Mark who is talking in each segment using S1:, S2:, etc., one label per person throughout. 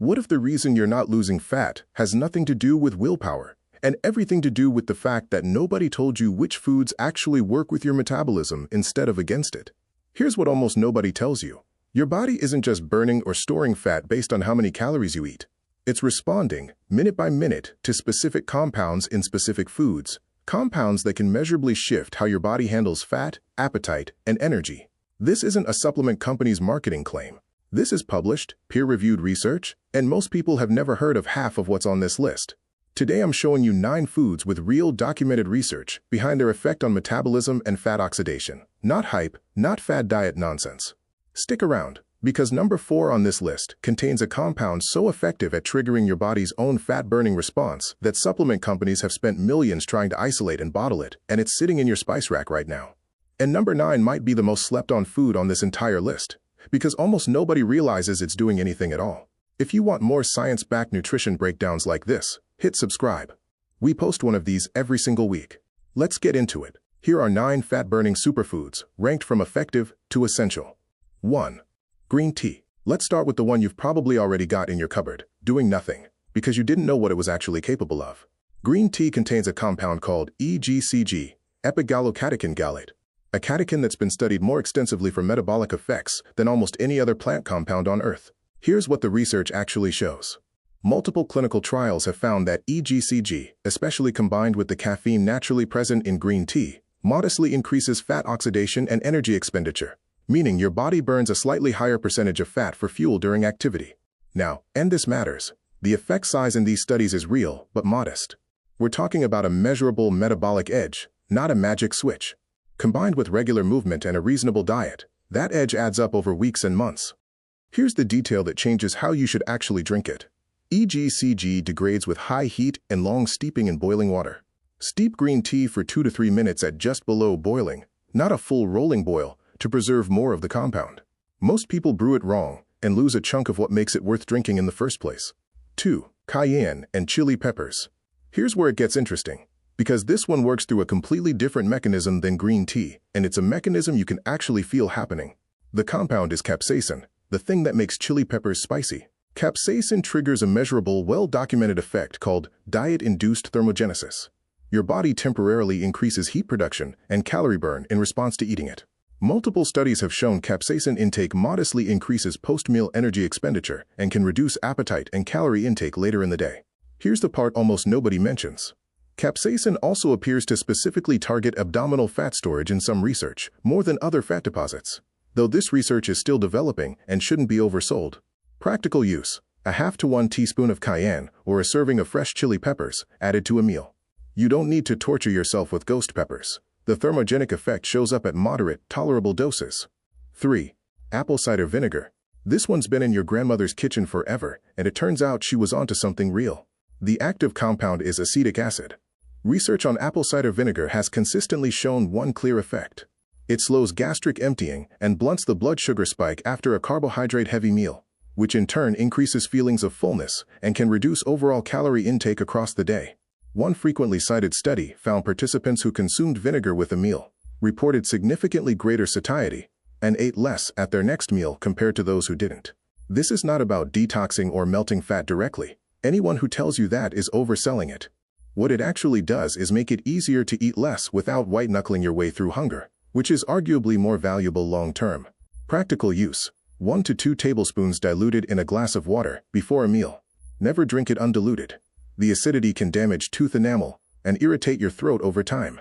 S1: What if the reason you're not losing fat has nothing to do with willpower, and everything to do with the fact that nobody told you which foods actually work with your metabolism instead of against it? Here's what almost nobody tells you. Your body isn't just burning or storing fat based on how many calories you eat. It's responding, minute by minute, to specific compounds in specific foods, compounds that can measurably shift how your body handles fat, appetite, and energy. This isn't a supplement company's marketing claim. This is published, peer-reviewed research, and most people have never heard of half of what's on this list. Today I'm showing you 9 foods with real documented research behind their effect on metabolism and fat oxidation. Not hype, not fad diet nonsense. Stick around, because number 4 on this list contains a compound so effective at triggering your body's own fat-burning response that supplement companies have spent millions trying to isolate and bottle it, and it's sitting in your spice rack right now. And number 9 might be the most slept-on food on this entire list, because almost nobody realizes it's doing anything at all. If you want more science-backed nutrition breakdowns like this, hit subscribe. We post one of these every single week. Let's get into it. Here are 9 fat-burning superfoods, ranked from effective to essential. 1. Green tea. Let's start with the one you've probably already got in your cupboard, doing nothing, because you didn't know what it was actually capable of. Green tea contains a compound called EGCG, epigallocatechin gallate, a catechin that's been studied more extensively for metabolic effects than almost any other plant compound on Earth. Here's what the research actually shows. Multiple clinical trials have found that EGCG, especially combined with the caffeine naturally present in green tea, modestly increases fat oxidation and energy expenditure, meaning your body burns a slightly higher percentage of fat for fuel during activity. Now, and this matters, the effect size in these studies is real but modest. We're talking about a measurable metabolic edge, not a magic switch. Combined with regular movement and a reasonable diet, that edge adds up over weeks and months. Here's the detail that changes how you should actually drink it. EGCG degrades with high heat and long steeping in boiling water. Steep green tea for 2 to 3 minutes at just below boiling, not a full rolling boil, to preserve more of the compound. Most people brew it wrong and lose a chunk of what makes it worth drinking in the first place. 2. Cayenne and chili peppers. Here's where it gets interesting, because this one works through a completely different mechanism than green tea, and it's a mechanism you can actually feel happening. The compound is capsaicin, the thing that makes chili peppers spicy. Capsaicin triggers a measurable, well-documented effect called diet-induced thermogenesis. Your body temporarily increases heat production and calorie burn in response to eating it. Multiple studies have shown capsaicin intake modestly increases post-meal energy expenditure and can reduce appetite and calorie intake later in the day. Here's the part almost nobody mentions. Capsaicin also appears to specifically target abdominal fat storage in some research, more than other fat deposits, though this research is still developing and shouldn't be oversold. Practical use: a 1/2 to 1 teaspoon of cayenne or a serving of fresh chili peppers added to a meal. You don't need to torture yourself with ghost peppers. The thermogenic effect shows up at moderate, tolerable doses. 3. Apple cider vinegar. This one's been in your grandmother's kitchen forever, and it turns out she was onto something real. The active compound is acetic acid. Research on apple cider vinegar has consistently shown one clear effect. It slows gastric emptying and blunts the blood sugar spike after a carbohydrate-heavy meal, which in turn increases feelings of fullness and can reduce overall calorie intake across the day. One frequently cited study found participants who consumed vinegar with a meal reported significantly greater satiety and ate less at their next meal compared to those who didn't. This is not about detoxing or melting fat directly. Anyone who tells you that is overselling it. What it actually does is make it easier to eat less without white-knuckling your way through hunger, which is arguably more valuable long-term. Practical use: 1 to 2 tablespoons diluted in a glass of water before a meal. Never drink it undiluted. The acidity can damage tooth enamel and irritate your throat over time.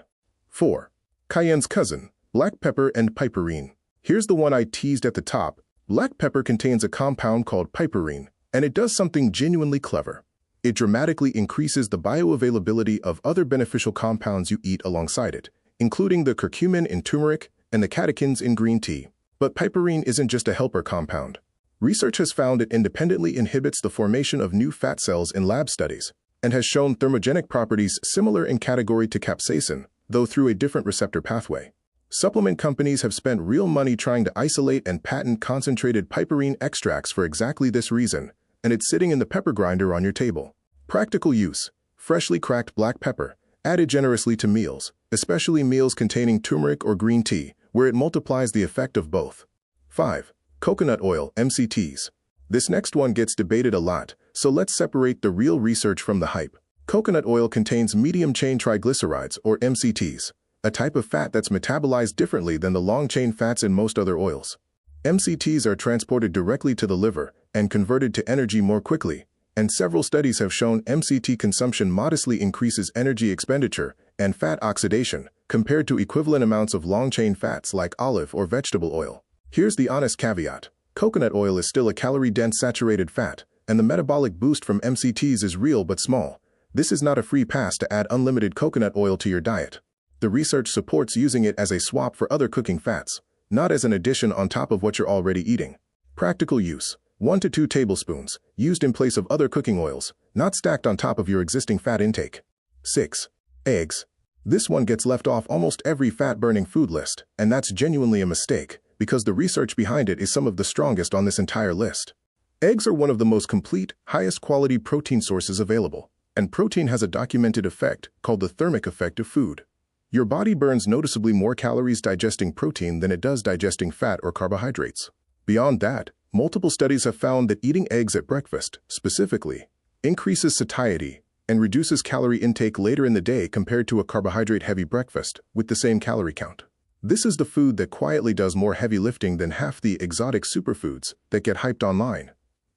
S1: 4. Cayenne's cousin, black pepper and piperine. Here's the one I teased at the top. Black pepper contains a compound called piperine, and it does something genuinely clever. It dramatically increases the bioavailability of other beneficial compounds you eat alongside it, including the curcumin in turmeric and the catechins in green tea. But piperine isn't just a helper compound. Research has found it independently inhibits the formation of new fat cells in lab studies and has shown thermogenic properties similar in category to capsaicin, though through a different receptor pathway. Supplement companies have spent real money trying to isolate and patent concentrated piperine extracts for exactly this reason, and it's sitting in the pepper grinder on your table. Practical use: freshly cracked black pepper, added generously to meals, especially meals containing turmeric or green tea, where it multiplies the effect of both. 5. Coconut oil, MCTs. This next one gets debated a lot, so let's separate the real research from the hype. Coconut oil contains medium-chain triglycerides, or MCTs, a type of fat that's metabolized differently than the long-chain fats in most other oils. MCTs are transported directly to the liver and converted to energy more quickly, and several studies have shown MCT consumption modestly increases energy expenditure and fat oxidation compared to equivalent amounts of long-chain fats like olive or vegetable oil. Here's the honest caveat. Coconut oil is still a calorie-dense saturated fat, and the metabolic boost from MCTs is real but small. This is not a free pass to add unlimited coconut oil to your diet. The research supports using it as a swap for other cooking fats, not as an addition on top of what you're already eating. Practical use: 1 to 2 tablespoons, used in place of other cooking oils, not stacked on top of your existing fat intake. 6. Eggs. This one gets left off almost every fat-burning food list, and that's genuinely a mistake, because the research behind it is some of the strongest on this entire list. Eggs are one of the most complete, highest-quality protein sources available, and protein has a documented effect called the thermic effect of food. Your body burns noticeably more calories digesting protein than it does digesting fat or carbohydrates. Beyond that, multiple studies have found that eating eggs at breakfast, specifically, increases satiety and reduces calorie intake later in the day compared to a carbohydrate-heavy breakfast with the same calorie count. This is the food that quietly does more heavy lifting than half the exotic superfoods that get hyped online.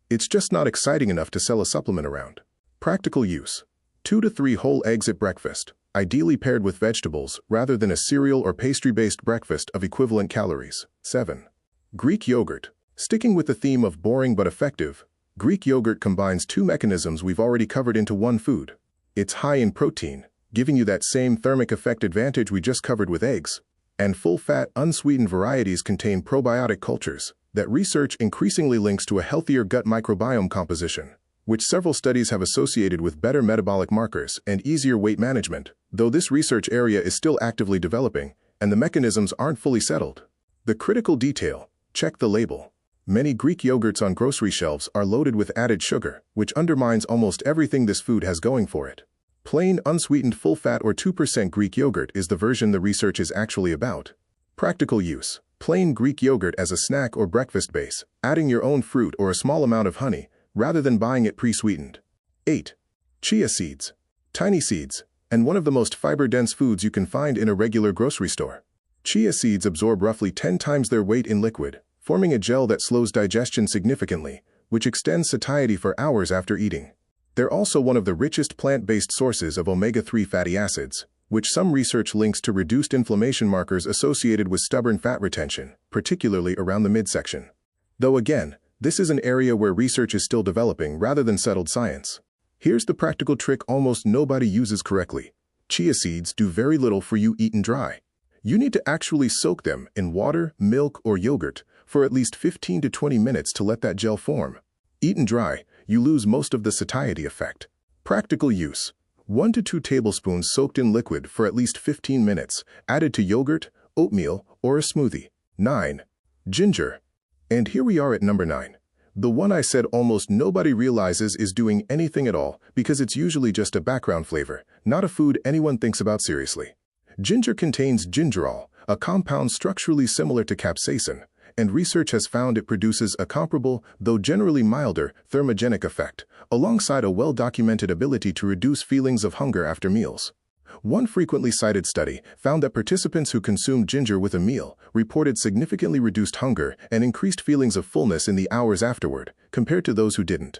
S1: It's just not exciting enough to sell a supplement around. Practical use: 2 to 3 whole eggs at breakfast, ideally paired with vegetables rather than a cereal or pastry-based breakfast of equivalent calories. 7. Greek yogurt. Sticking with the theme of boring but effective, Greek yogurt combines two mechanisms we've already covered into one food. It's high in protein, giving you that same thermic effect advantage we just covered with eggs, and full-fat, unsweetened varieties contain probiotic cultures that research increasingly links to a healthier gut microbiome composition, which several studies have associated with better metabolic markers and easier weight management, though this research area is still actively developing, and the mechanisms aren't fully settled. The critical detail: check the label. Many Greek yogurts on grocery shelves are loaded with added sugar, which undermines almost everything this food has going for it. Plain, unsweetened full-fat or 2% Greek yogurt is the version the research is actually about. Practical use: plain Greek yogurt as a snack or breakfast base, adding your own fruit or a small amount of honey, rather than buying it pre-sweetened. 8. Chia seeds. Tiny seeds, and one of the most fiber-dense foods you can find in a regular grocery store. Chia seeds absorb roughly 10 times their weight in liquid, forming a gel that slows digestion significantly, which extends satiety for hours after eating. They're also one of the richest plant-based sources of omega-3 fatty acids, which some research links to reduced inflammation markers associated with stubborn fat retention, particularly around the midsection. Though again, this is an area where research is still developing rather than settled science. Here's the practical trick almost nobody uses correctly. Chia seeds do very little for you eaten dry. You need to actually soak them in water, milk, or yogurt for at least 15 to 20 minutes to let that gel form. Eaten dry, you lose most of the satiety effect. Practical use: 1 to 2 tablespoons soaked in liquid for at least 15 minutes, added to yogurt, oatmeal, or a smoothie. 9. Ginger. And here we are at number 9. The one I said almost nobody realizes is doing anything at all because it's usually just a background flavor, not a food anyone thinks about seriously. Ginger contains gingerol, a compound structurally similar to capsaicin, and research has found it produces a comparable, though generally milder, thermogenic effect, alongside a well-documented ability to reduce feelings of hunger after meals. One frequently cited study found that participants who consumed ginger with a meal reported significantly reduced hunger and increased feelings of fullness in the hours afterward, compared to those who didn't.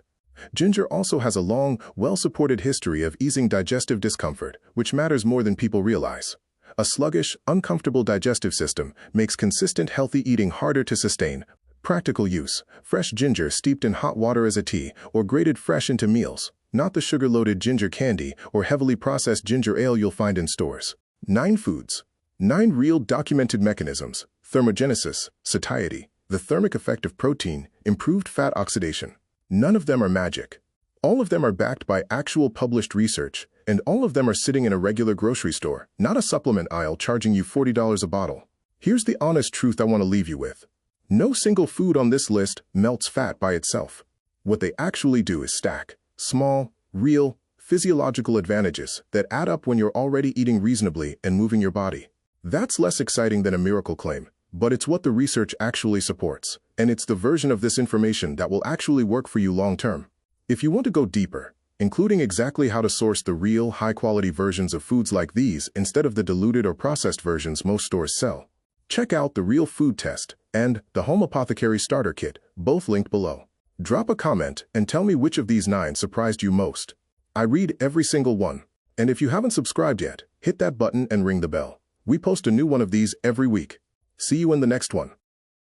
S1: Ginger also has a long, well-supported history of easing digestive discomfort, which matters more than people realize. A sluggish, uncomfortable digestive system makes consistent healthy eating harder to sustain. Practical use: fresh ginger steeped in hot water as a tea or grated fresh into meals, not the sugar-loaded ginger candy or heavily processed ginger ale you'll find in stores. 9 foods. 9 real documented mechanisms: thermogenesis, satiety, the thermic effect of protein, improved fat oxidation. None of them are magic. All of them are backed by actual published research, and all of them are sitting in a regular grocery store, not a supplement aisle charging you $40 a bottle. Here's the honest truth I want to leave you with. No single food on this list melts fat by itself. What they actually do is stack small, real, physiological advantages that add up when you're already eating reasonably and moving your body. That's less exciting than a miracle claim, but it's what the research actually supports. and it's the version of this information that will actually work for you long-term. If you want to go deeper, including exactly how to source the real, high-quality versions of foods like these instead of the diluted or processed versions most stores sell, check out the Real Food Test and the Home Apothecary Starter Kit, both linked below. Drop a comment and tell me which of these 9 surprised you most. I read every single one. And if you haven't subscribed yet, hit that button and ring the bell. We post a new one of these every week. See you in the next one.